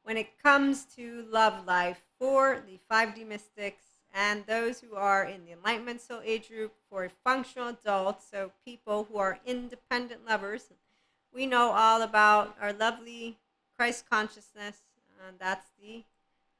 when it comes to love life for the 5D mystics and those who are in the enlightenment soul age group for functional adults, so people who are independent lovers. We know all about our lovely Christ consciousness, and that's the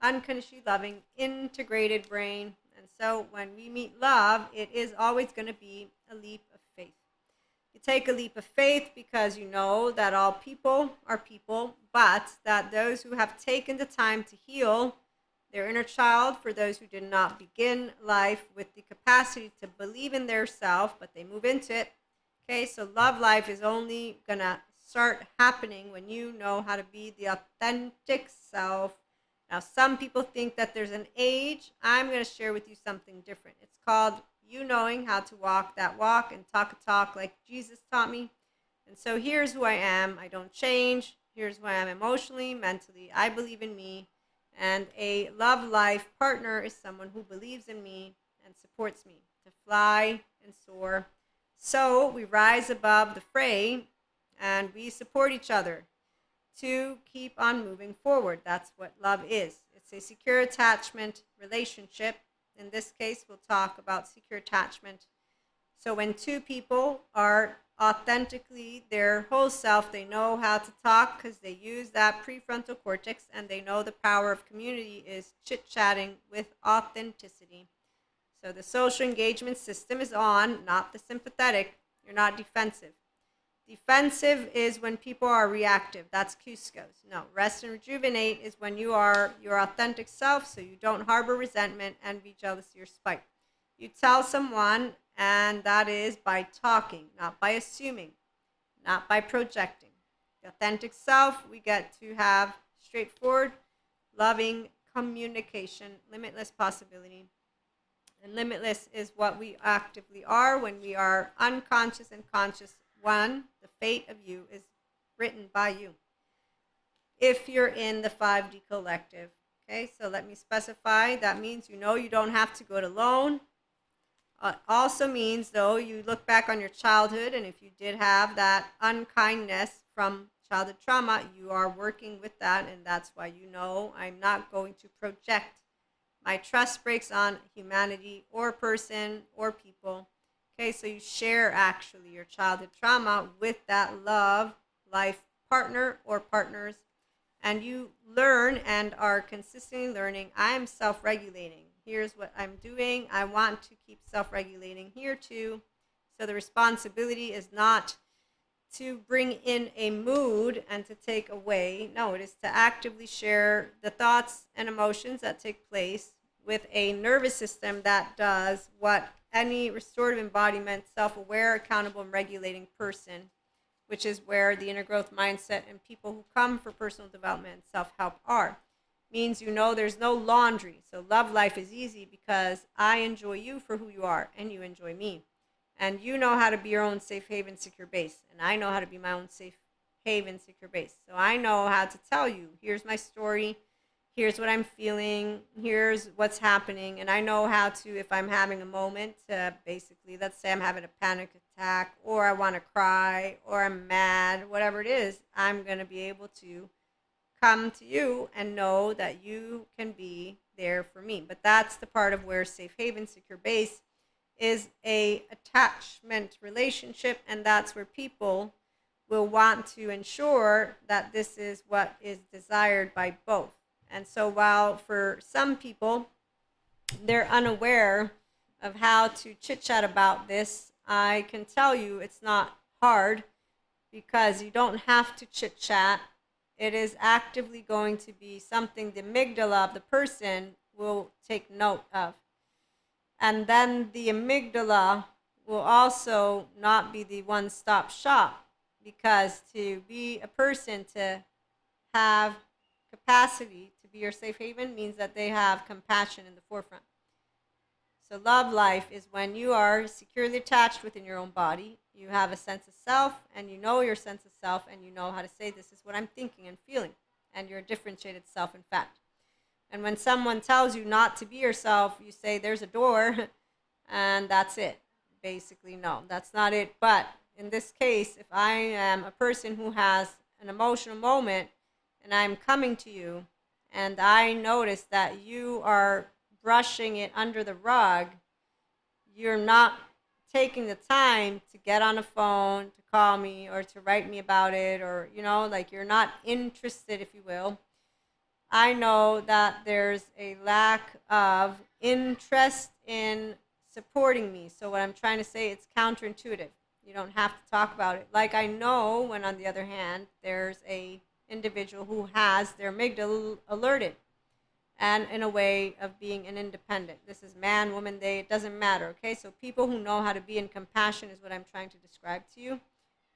unconditionally loving integrated brain. And so when we meet love, it is always going to be a leap of faith. You take a leap of faith because you know that all people are people, but that those who have taken the time to heal their inner child, for those who did not begin life with the capacity to believe in their self, but they move into it. Okay, so love life is only going to start happening when you know how to be the authentic self. Now, some people think that there's an age. I'm going to share with you something different. It's called you knowing how to walk that walk and talk a talk like Jesus taught me. And so here's who I am. I don't change. Here's who I am emotionally, mentally. I believe in me. And a love life partner is someone who believes in me and supports me to fly and soar. So we rise above the fray and we support each other to keep on moving forward. That's what love is. It's a secure attachment relationship. In this case, we'll talk about secure attachment. So when two people are authentically their whole self, they know how to talk because they use that prefrontal cortex, and they know the power of community is chit-chatting with authenticity. So the social engagement system is on, not the sympathetic. You're not defensive. Defensive is when people are reactive. That's Cusco's. No, rest and rejuvenate is when you are your authentic self, so you don't harbor resentment, envy, jealousy, or spite. You tell someone, and that is by talking, not by assuming, not by projecting. The authentic self, we get to have straightforward, loving communication, limitless possibility. And limitless is what we actively are when we are unconscious and conscious. One, the fate of you is written by you. If you're in the 5D collective, okay, so let me specify. That means you know you don't have to go it alone. Also means, though, you look back on your childhood, and if you did have that unkindness from childhood trauma, you are working with that, and that's why you know I'm not going to project my trust breaks on humanity or person or people. Okay, so you share actually your childhood trauma with that love life partner or partners, and you learn and are consistently learning. I'm self-regulating. Here's what I'm doing. I want to keep self-regulating here too. So the responsibility is not to bring in a mood and to take away. No, it is to actively share the thoughts and emotions that take place with a nervous system that does what any restorative embodiment, self-aware, accountable, and regulating person, which is where the inner growth mindset and people who come for personal development and self-help are. Means you know there's no laundry. So love life is easy because I enjoy you for who you are and you enjoy me. And you know how to be your own safe haven, secure base. And I know how to be my own safe haven, secure base. So I know how to tell you, here's my story, here's what I'm feeling, here's what's happening. And I know how to, if I'm having a moment, basically, let's say I'm having a panic attack, or I want to cry, or I'm mad, whatever it is, I'm going to be able to come to you and know that you can be there for me. But that's the part of where safe haven, secure base is a attachment relationship, and that's where people will want to ensure that this is what is desired by both. And so while for some people they're unaware of how to chit chat about this, I can tell you it's not hard because you don't have to chit chat. It is actively going to be something the amygdala of the person will take note of. And then the amygdala will also not be the one-stop shop, because to be a person, to have capacity to be your safe haven, means that they have compassion in the forefront. So love life is when you are securely attached within your own body, you have a sense of self, and you know your sense of self, and you know how to say, this is what I'm thinking and feeling, and you're a differentiated self in fact. And when someone tells you not to be yourself, you say, there's a door, and that's it. Basically, no, that's not it. But in this case, if I am a person who has an emotional moment and I'm coming to you, and I notice that you are brushing it under the rug, you're not taking the time to get on a phone, to call me, or to write me about it, or, like you're not interested, if you will. I know that there's a lack of interest in supporting me. So what I'm trying to say, it's counterintuitive. You don't have to talk about it. Like I know when, on the other hand, there's a individual who has their amygdala alerted and in a way of being an independent. This is man, woman, they, it doesn't matter, okay? So people who know how to be in compassion is what I'm trying to describe to you.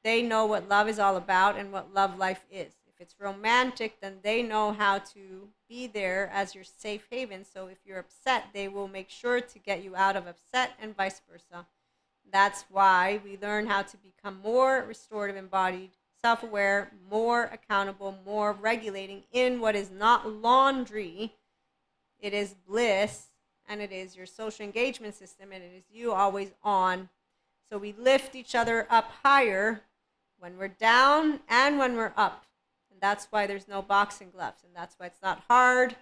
They know what love is all about and what love life is. If it's romantic, then they know how to be there as your safe haven. So if you're upset, they will make sure to get you out of upset and vice versa. That's why we learn how to become more restorative, embodied, self-aware, more accountable, more regulating in what is not laundry. It is bliss, and it is your social engagement system, and it is you always on. So we lift each other up higher when we're down and when we're up. And that's why there's no boxing gloves, and that's why it's not hard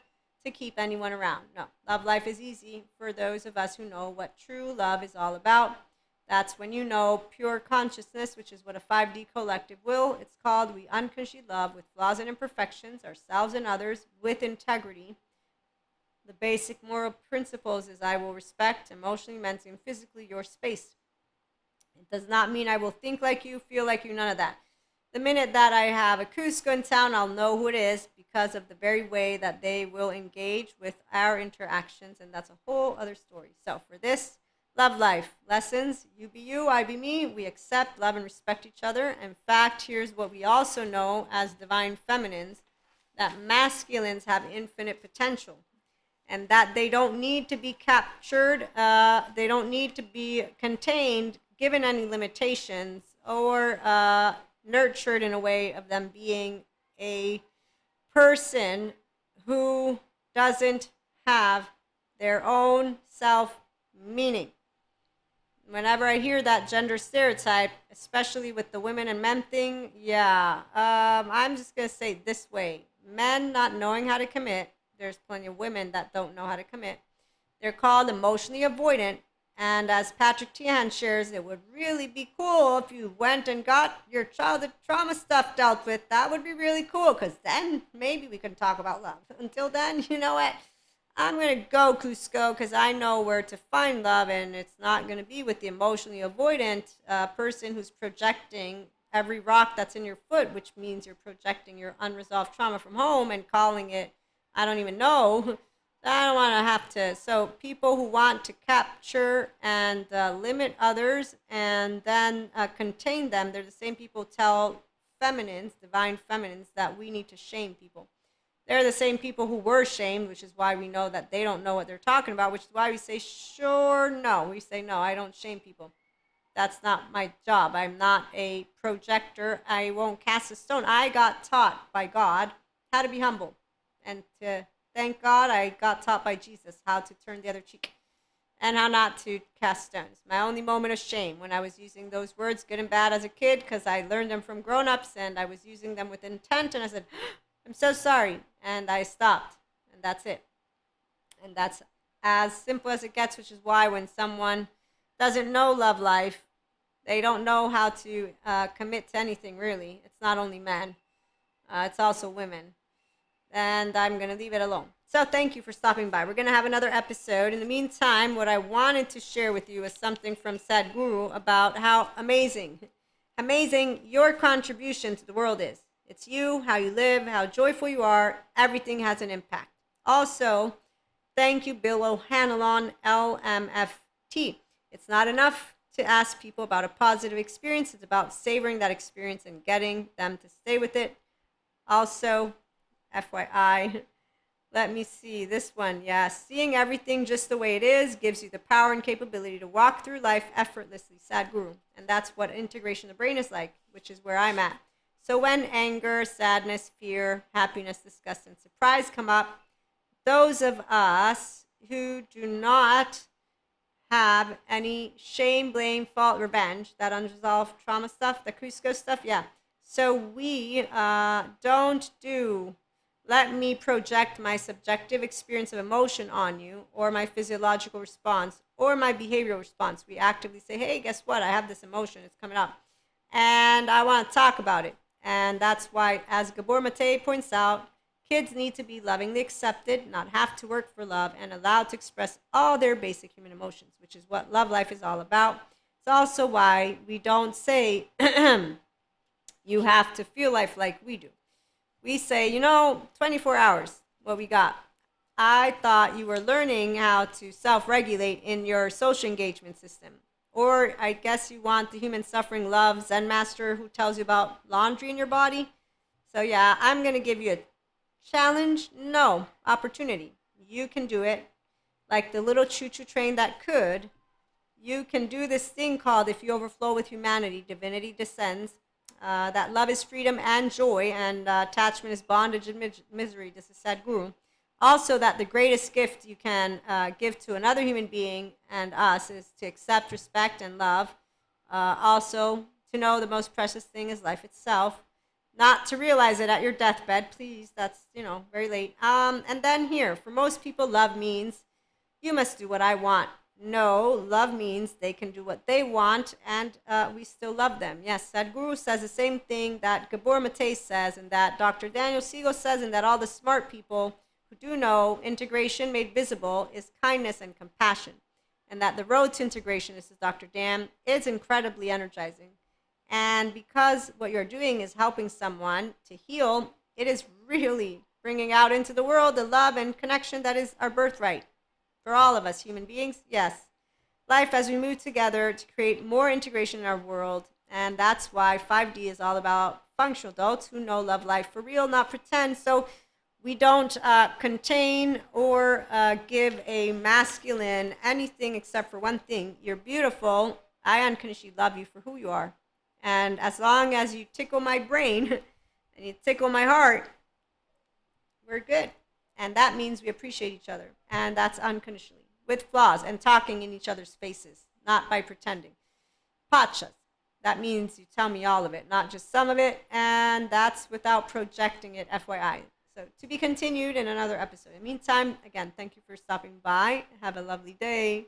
to keep anyone around. No, love life is easy for those of us who know what true love is all about. That's when you know pure consciousness, which is what a 5D collective will. It's called we unconsciously love with flaws and imperfections, ourselves and others, with integrity. The basic moral principles is I will respect emotionally, mentally, and physically your space. It does not mean I will think like you, feel like you, none of that. The minute that I have a Cusco in town, I'll know who it is because of the very way that they will engage with our interactions, and that's a whole other story. So for this love life lessons, you be you, I be me, we accept, love, and respect each other. In fact, here's what we also know as divine feminines, that masculines have infinite potential, and that they don't need to be captured, they don't need to be contained, given any limitations, or nurtured in a way of them being a person who doesn't have their own self-meaning. Whenever I hear that gender stereotype, especially with the women and men thing, I'm just going to say it this way. Men not knowing how to commit, there's plenty of women that don't know how to commit. They're called emotionally avoidant. And as Patrick Tian shares, it would really be cool if you went and got your childhood trauma stuff dealt with. That would be really cool, because then maybe we can talk about love. Until then, you know what? I'm going to go, Cusco, because I know where to find love, and it's not going to be with the emotionally avoidant person who's projecting every rock that's in your foot, which means you're projecting your unresolved trauma from home and calling it, I don't even know. I don't want to have to. So people who want to capture and limit others and then contain them, they're the same people who tell feminines, divine feminines, that we need to shame people. They're the same people who were shamed, which is why we know that they don't know what they're talking about, which is why we say, sure, no. We say, no, I don't shame people. That's not my job. I'm not a projector. I won't cast a stone. I got taught by God how to be humble. And to thank God, I got taught by Jesus how to turn the other cheek and how not to cast stones. My only moment of shame when I was using those words, good and bad, as a kid, because I learned them from grown-ups and I was using them with intent, and I said, I'm so sorry, and I stopped, and that's it. And that's as simple as it gets, which is why when someone doesn't know love life, they don't know how to commit to anything, really. It's not only men, it's also women. And I'm going to leave it alone. So thank you for stopping by. We're going to have another episode. In the meantime, what I wanted to share with you is something from Sadhguru about how amazing your contribution to the world is. It's you, how you live, how joyful you are. Everything has an impact. Also, thank you, Bill O'Hanlon, LMFT. It's not enough to ask people about a positive experience. It's about savoring that experience and getting them to stay with it. Also, FYI, let me see this one. Yeah, seeing everything just the way it is gives you the power and capability to walk through life effortlessly. Sadhguru. And that's what integration of the brain is like, which is where I'm at. So when anger, sadness, fear, happiness, disgust, and surprise come up, those of us who do not have any shame, blame, fault, revenge, that unresolved trauma stuff, the Cusco stuff, yeah. So we don't do let me project my subjective experience of emotion on you, or my physiological response, or my behavioral response. We actively say, hey, guess what? I have this emotion. It's coming up. And I want to talk about it. And that's why, as Gabor Mate points out, kids need to be lovingly accepted, not have to work for love, and allowed to express all their basic human emotions, which is what Love Life is all about. It's also why we don't say you have to feel life like we do. We say, 24 hours, what we got. I thought you were learning how to self regulate in your social engagement system. Or I guess you want the human suffering love Zen master who tells you about laundry in your body. So, yeah, I'm going to give you a challenge. No, opportunity. You can do it. Like the little choo choo train that could. You can do this thing called, if you overflow with humanity, divinity descends. That love is freedom and joy, and attachment is bondage and misery. This is Sadhguru. Also, that the greatest gift you can give to another human being and us is to accept, respect, and love. Also, to know the most precious thing is life itself. Not to realize it at your deathbed, please. That's, very late. And then here, for most people, love means you must do what I want. No, love means they can do what they want, and we still love them. Yes, Sadhguru says the same thing that Gabor Mate says, and that Dr. Daniel Siegel says, and that all the smart people who do know integration made visible is kindness and compassion. And that the road to integration, this is Dr. Dan, is incredibly energizing. And because what you're doing is helping someone to heal, it is really bringing out into the world the love and connection that is our birthright. For all of us human beings, yes. Life as we move together to create more integration in our world. And that's why 5D is all about functional adults who know love life for real, not pretend. So we don't contain or give a masculine anything except for one thing. You're beautiful. I unconditionally love you for who you are. And as long as you tickle my brain and you tickle my heart, we're good. And that means we appreciate each other. And that's unconditionally, with flaws and talking in each other's faces, not by pretending. Pachas. That means you tell me all of it, not just some of it. And that's without projecting it, FYI. So to be continued in another episode. In the meantime, again, thank you for stopping by. Have a lovely day.